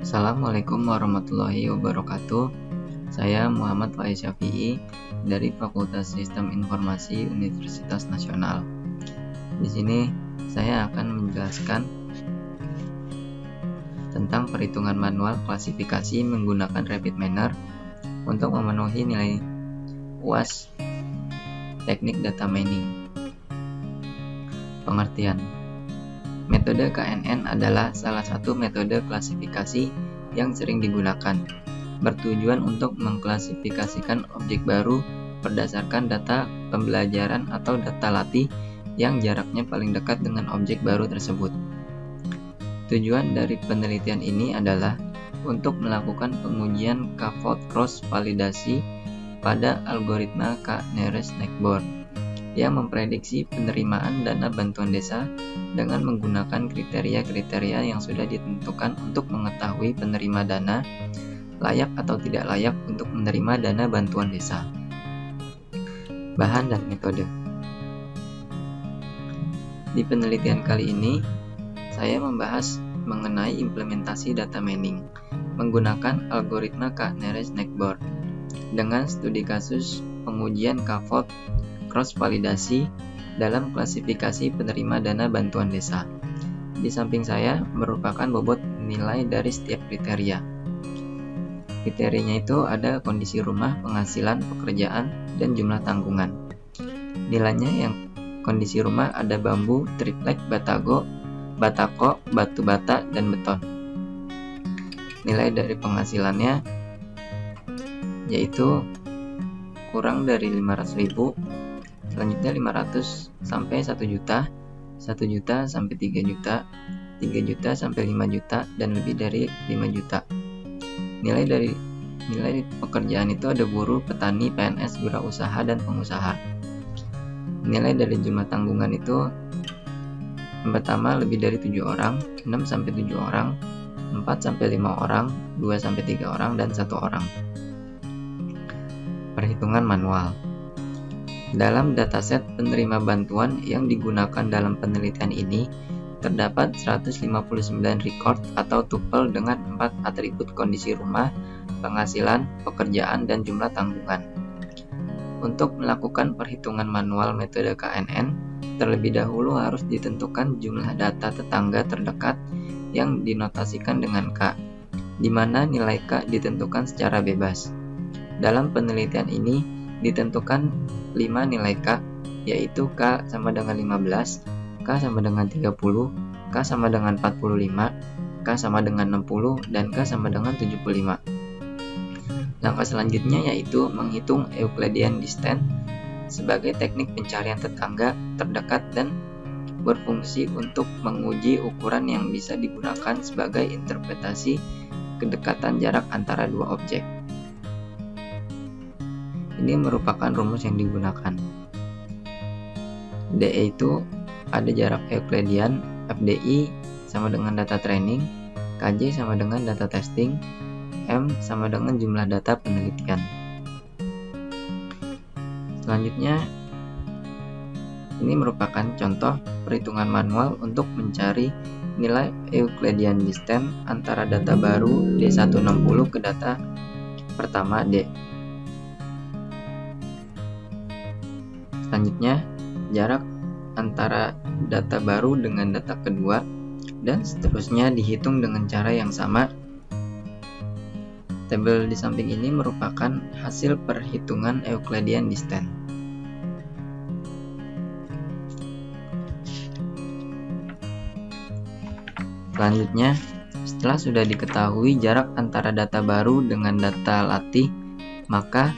Assalamualaikum warahmatullahi wabarakatuh. Saya Muhammad Faiz Syafi'i dari Fakultas Sistem Informasi Universitas Nasional. Di sini saya akan menjelaskan tentang perhitungan manual klasifikasi menggunakan rapid manner untuk memenuhi nilai UAS Teknik Data Mining. Pengertian: metode KNN adalah salah satu metode klasifikasi yang sering digunakan, bertujuan untuk mengklasifikasikan objek baru berdasarkan data pembelajaran atau data latih yang jaraknya paling dekat dengan objek baru tersebut. Tujuan dari penelitian ini adalah untuk melakukan pengujian K-fold cross validasi pada algoritma K-nearest-neighbor yang memprediksi penerimaan dana bantuan desa dengan menggunakan kriteria-kriteria yang sudah ditentukan untuk mengetahui penerima dana layak atau tidak layak untuk menerima dana bantuan desa. Bahan dan metode. Di penelitian kali ini, saya membahas mengenai implementasi data mining menggunakan algoritma K-nearest-neighbor dengan studi kasus pengujian K-fold cross validasi dalam klasifikasi penerima dana bantuan desa. Di samping saya merupakan bobot nilai dari setiap kriteria. Kriterianya itu ada kondisi rumah, penghasilan, pekerjaan, dan jumlah tanggungan. Nilainya yang kondisi rumah ada bambu, triplek, batako, batu bata, dan beton. Nilai dari penghasilannya yaitu kurang dari 500.000, selanjutnya 500 sampai 1 juta, 1 juta sampai 3 juta, 3 juta sampai 5 juta, dan lebih dari 5 juta. Nilai pekerjaan itu ada buruh, petani, PNS, wirausaha, dan pengusaha. Nilai dari jumlah tanggungan itu yang pertama lebih dari 7 orang, 6 sampai 7 orang, 4 sampai 5 orang, 2 sampai 3 orang, dan 1 orang. Perhitungan manual. Dalam dataset penerima bantuan yang digunakan dalam penelitian ini, terdapat 159 record atau tuple dengan 4 atribut kondisi rumah, penghasilan, pekerjaan, dan jumlah tanggungan. Untuk melakukan perhitungan manual metode KNN, terlebih dahulu harus ditentukan jumlah data tetangga terdekat yang dinotasikan dengan K, di mana nilai K ditentukan secara bebas. Dalam penelitian ini, ditentukan 5 nilai K, yaitu K sama dengan 15, K sama dengan 30, K sama dengan 45, K sama dengan 60, dan K sama dengan 75. Langkah selanjutnya yaitu menghitung Euclidean distance sebagai teknik pencarian tetangga terdekat dan berfungsi untuk menguji ukuran yang bisa digunakan sebagai interpretasi kedekatan jarak antara dua objek. Ini merupakan rumus yang digunakan. DE itu ada jarak Euclidean, FDI sama dengan data training, KJ sama dengan data testing, M sama dengan jumlah data penelitian. Selanjutnya, ini merupakan contoh perhitungan manual untuk mencari nilai Euclidean distance antara data baru D160 ke data pertama D. Selanjutnya, jarak antara data baru dengan data kedua, dan seterusnya dihitung dengan cara yang sama. Tabel di samping ini merupakan hasil perhitungan Euclidean distance. Selanjutnya, setelah sudah diketahui jarak antara data baru dengan data latih, maka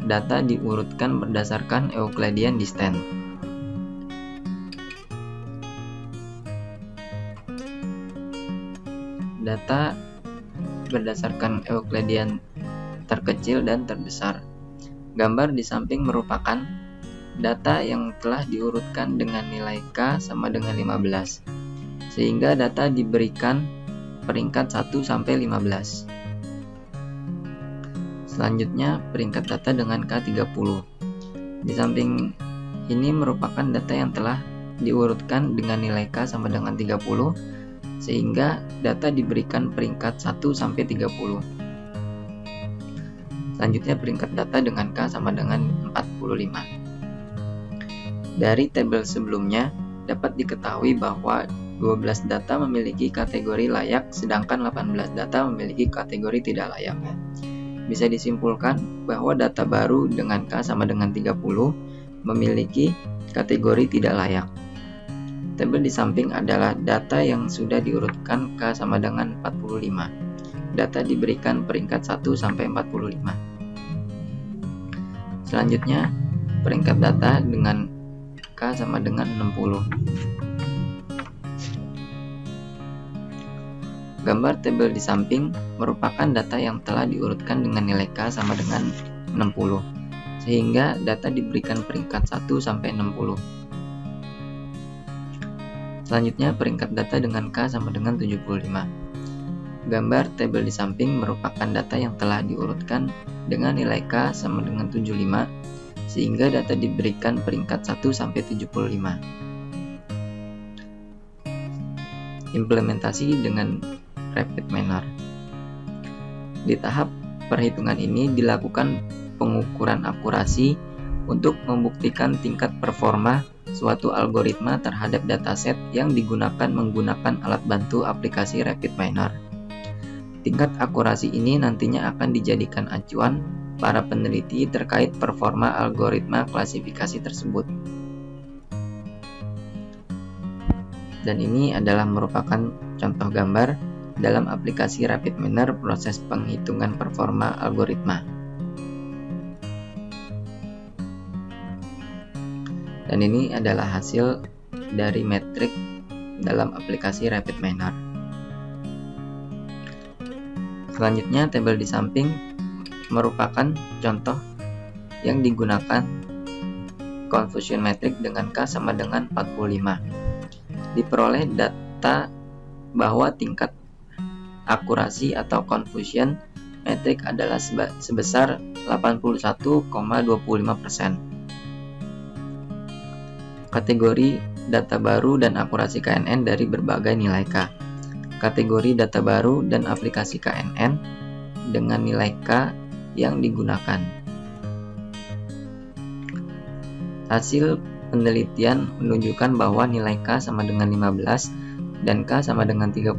data diurutkan berdasarkan Euclidean distance. Data berdasarkan Euclidean terkecil dan terbesar. Gambar di samping merupakan data yang telah diurutkan dengan nilai K sama dengan 15, sehingga data diberikan peringkat 1 sampai 15. Selanjutnya, peringkat data dengan K30. Di samping ini merupakan data yang telah diurutkan dengan nilai K sama dengan 30, sehingga data diberikan peringkat 1 sampai 30. Selanjutnya peringkat data dengan K sama dengan 45. Dari tabel sebelumnya dapat diketahui bahwa 12 data memiliki kategori layak sedangkan 18 data memiliki kategori tidak layak. Bisa disimpulkan bahwa data baru dengan K sama dengan 30 memiliki kategori tidak layak. Tabel di samping adalah data yang sudah diurutkan K sama dengan 45. Data diberikan peringkat 1 sampai 45. Selanjutnya, peringkat data dengan K sama dengan 60. Gambar tabel di samping merupakan data yang telah diurutkan dengan nilai K sama dengan 60, sehingga data diberikan peringkat 1 sampai 60. Selanjutnya peringkat data dengan K sama dengan 75. Gambar tabel di samping merupakan data yang telah diurutkan dengan nilai K sama dengan 75, sehingga data diberikan peringkat 1 sampai 75. Implementasi dengan rapid manner. Di tahap perhitungan ini dilakukan pengukuran akurasi untuk membuktikan tingkat performa suatu algoritma terhadap dataset yang digunakan menggunakan alat bantu aplikasi rapid manner. Tingkat akurasi ini nantinya akan dijadikan acuan para peneliti terkait performa algoritma klasifikasi tersebut. Dan ini adalah merupakan contoh gambar dalam aplikasi rapid manner proses penghitungan performa algoritma. Dan ini adalah hasil dari metrik dalam aplikasi rapid manner. Selanjutnya tabel di samping merupakan contoh yang digunakan confusion metric dengan K sama dengan 45. Diperoleh data bahwa tingkat akurasi atau confusion metric adalah sebesar 81,25%. Kategori data baru dan akurasi KNN dari berbagai nilai K. Kategori data baru dan aplikasi KNN dengan nilai K yang digunakan. Hasil penelitian menunjukkan bahwa nilai K sama dengan 15 dan K sama dengan 30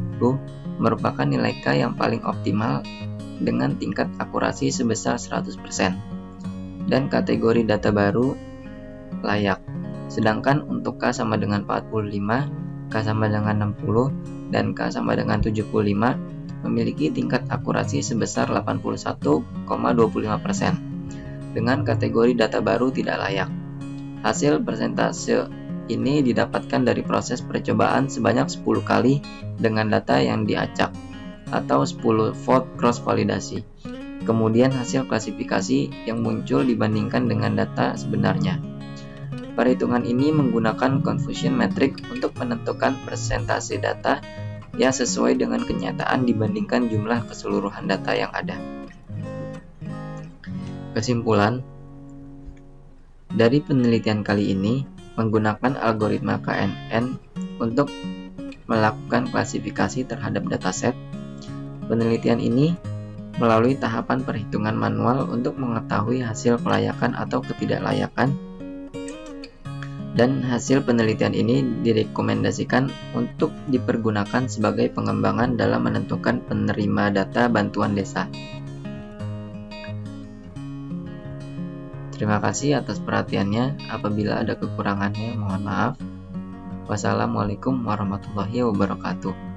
merupakan nilai K yang paling optimal dengan tingkat akurasi sebesar 100%. Dan kategori data baru layak. Sedangkan untuk K sama dengan 45, K sama dengan 60, dan K sama dengan 75 memiliki tingkat akurasi sebesar 81,25% dengan kategori data baru tidak layak. Hasil persentase ini didapatkan dari proses percobaan sebanyak 10 kali dengan data yang diacak atau 10 fold cross validasi. Kemudian hasil klasifikasi yang muncul dibandingkan dengan data sebenarnya. Perhitungan ini menggunakan confusion metric untuk menentukan persentase data yang sesuai dengan kenyataan dibandingkan jumlah keseluruhan data yang ada. Kesimpulan, dari penelitian kali ini menggunakan algoritma KNN untuk melakukan klasifikasi terhadap dataset. Penelitian ini melalui tahapan perhitungan manual untuk mengetahui hasil kelayakan atau ketidaklayakan. Dan hasil penelitian ini direkomendasikan untuk dipergunakan sebagai pengembangan dalam menentukan penerima data bantuan desa. Terima kasih atas perhatiannya. Apabila ada kekurangannya, mohon maaf. Wassalamualaikum warahmatullahi wabarakatuh.